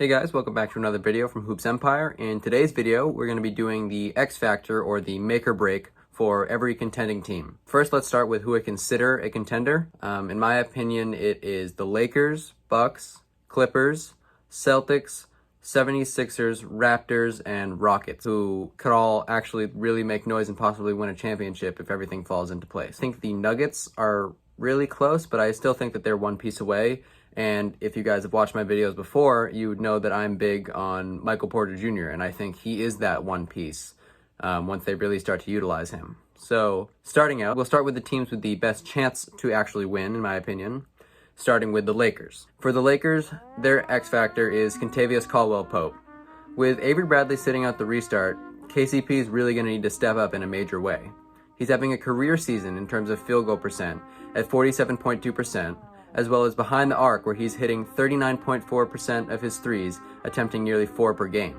Hey guys, welcome back to another video from Hoops Empire. In today's video, we're going to be doing the X Factor or the make or break for every contending team. First, let's start with who I consider a contender. In my opinion, it is the Lakers, Bucks, Clippers, Celtics, 76ers, Raptors, and Rockets, who could all actually really make noise and possibly win a championship if everything falls into place. I think the Nuggets are really close, but I still think that they're one piece away. And if you guys have watched my videos before, you would know that I'm big on Michael Porter Jr., and I think he is that one piece once they really start to utilize him. So, starting out, we'll start with the teams with the best chance to actually win, in my opinion, starting with the Lakers. For the Lakers, their X factor is Kentavious Caldwell-Pope. With Avery Bradley sitting out the restart, KCP is really going to need to step up in a major way. He's having a career season in terms of field goal percent at 47.2%, as well as behind the arc where he's hitting 39.4% of his threes, attempting nearly 4 per game.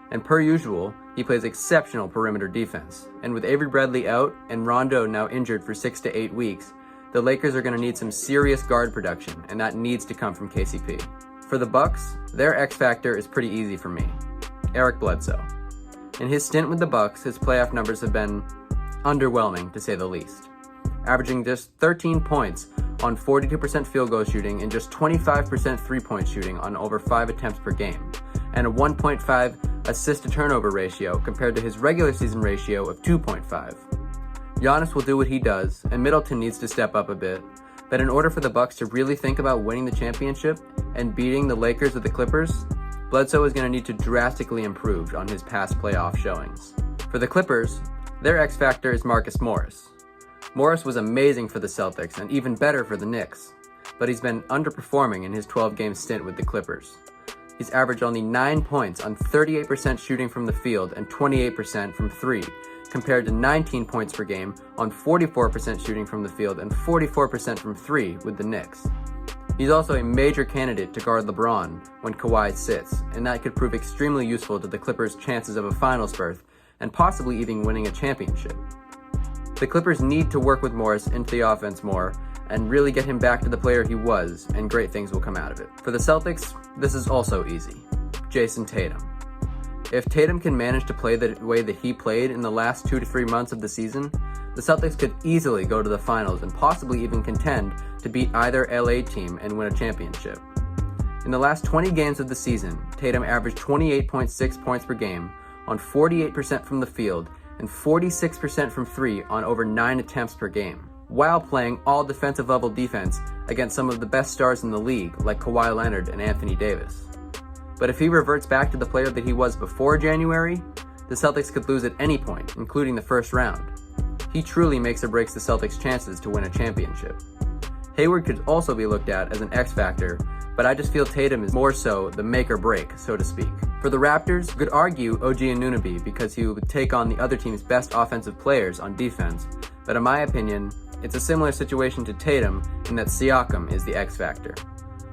And per usual, he plays exceptional perimeter defense. And with Avery Bradley out and Rondo now injured for 6 to 8 weeks, the Lakers are going to need some serious guard production, and that needs to come from KCP. For the Bucks, their X factor is pretty easy for me: Eric Bledsoe. In his stint with the Bucks, his playoff numbers have been underwhelming, to say the least, averaging just 13 points on 42% field goal shooting and just 25% three-point shooting on over 5 attempts per game, and a 1.5 assist-to-turnover ratio compared to his regular season ratio of 2.5. Giannis will do what he does, and Middleton needs to step up a bit, but in order for the Bucks to really think about winning the championship and beating the Lakers or the Clippers, Bledsoe is going to need to drastically improve on his past playoff showings. For the Clippers, their X factor is Marcus Morris. Morris was amazing for the Celtics and even better for the Knicks, but he's been underperforming in his 12-game stint with the Clippers. He's averaged only 9 points on 38% shooting from the field and 28% from 3, compared to 19 points per game on 44% shooting from the field and 44% from 3 with the Knicks. He's also a major candidate to guard LeBron when Kawhi sits, and that could prove extremely useful to the Clippers' chances of a finals berth and possibly even winning a championship. The Clippers need to work with Morris into the offense more and really get him back to the player he was, and great things will come out of it. For the Celtics, this is also easy: Jason Tatum. If Tatum can manage to play the way that he played in the last 2 to 3 months of the season, the Celtics could easily go to the finals and possibly even contend to beat either LA team and win a championship. In the last 20 games of the season, Tatum averaged 28.6 points per game on 48% from the field and 46% from 3 on over 9 attempts per game, while playing all defensive level defense against some of the best stars in the league like Kawhi Leonard and Anthony Davis. But if he reverts back to the player that he was before January, the Celtics could lose at any point, including the first round. He truly makes or breaks the Celtics' chances to win a championship. Hayward could also be looked at as an X factor, but I just feel Tatum is more so the make or break, so to speak. For the Raptors, you could argue OG Anunoby because he would take on the other team's best offensive players on defense, but in my opinion, it's a similar situation to Tatum in that Siakam is the X factor.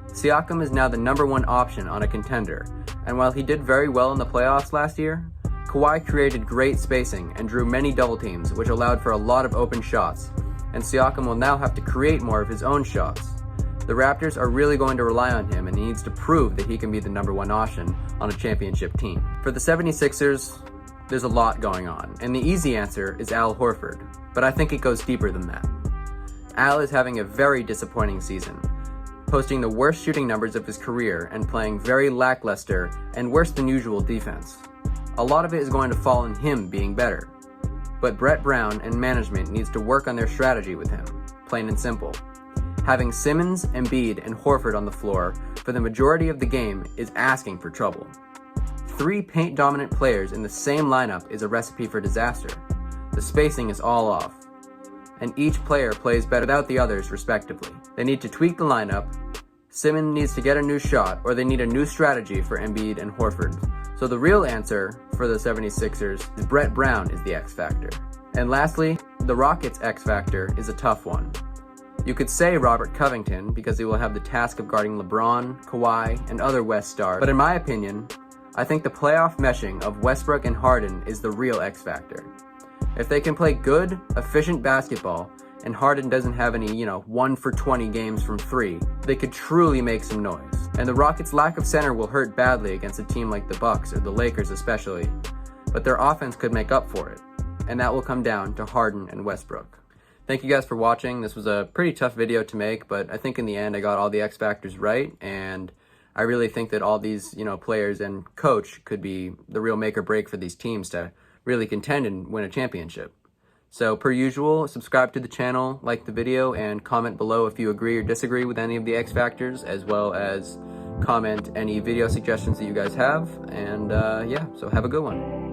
Siakam is now the #1 option on a contender, and while he did very well in the playoffs last year, Kawhi created great spacing and drew many double teams, which allowed for a lot of open shots, and Siakam will now have to create more of his own shots. The Raptors are really going to rely on him, and he needs to prove that he can be the #1 option on a championship team. For the 76ers, there's a lot going on, and the easy answer is Al Horford, but I think it goes deeper than that. Al is having a very disappointing season, posting the worst shooting numbers of his career and playing very lackluster and worse than usual defense. A lot of it is going to fall on him being better, but Brett Brown and management needs to work on their strategy with him, plain and simple. Having Simmons, Embiid, and Horford on the floor for the majority of the game is asking for trouble. 3 paint-dominant players in the same lineup is a recipe for disaster. The spacing is all off, and each player plays better without the others, respectively. They need to tweak the lineup, Simmons needs to get a new shot, or they need a new strategy for Embiid and Horford. So the real answer for the 76ers is Brett Brown is the X factor. And lastly, the Rockets' X factor is a tough one. You could say Robert Covington because he will have the task of guarding LeBron, Kawhi, and other West stars, but in my opinion, I think the playoff meshing of Westbrook and Harden is the real X factor. If they can play good, efficient basketball, and Harden doesn't have any, 1 for 20 games from 3, they could truly make some noise. And the Rockets' lack of center will hurt badly against a team like the Bucks or the Lakers especially, but their offense could make up for it, and that will come down to Harden and Westbrook. Thank you guys for watching. This was a pretty tough video to make, but I think in the end I got all the X factors right, and I really think that all these, players and coach could be the real make or break for these teams to really contend and win a championship. So per usual, subscribe to the channel, like the video, and comment below if you agree or disagree with any of the X factors, as well as comment any video suggestions that you guys have. And yeah, so have a good one.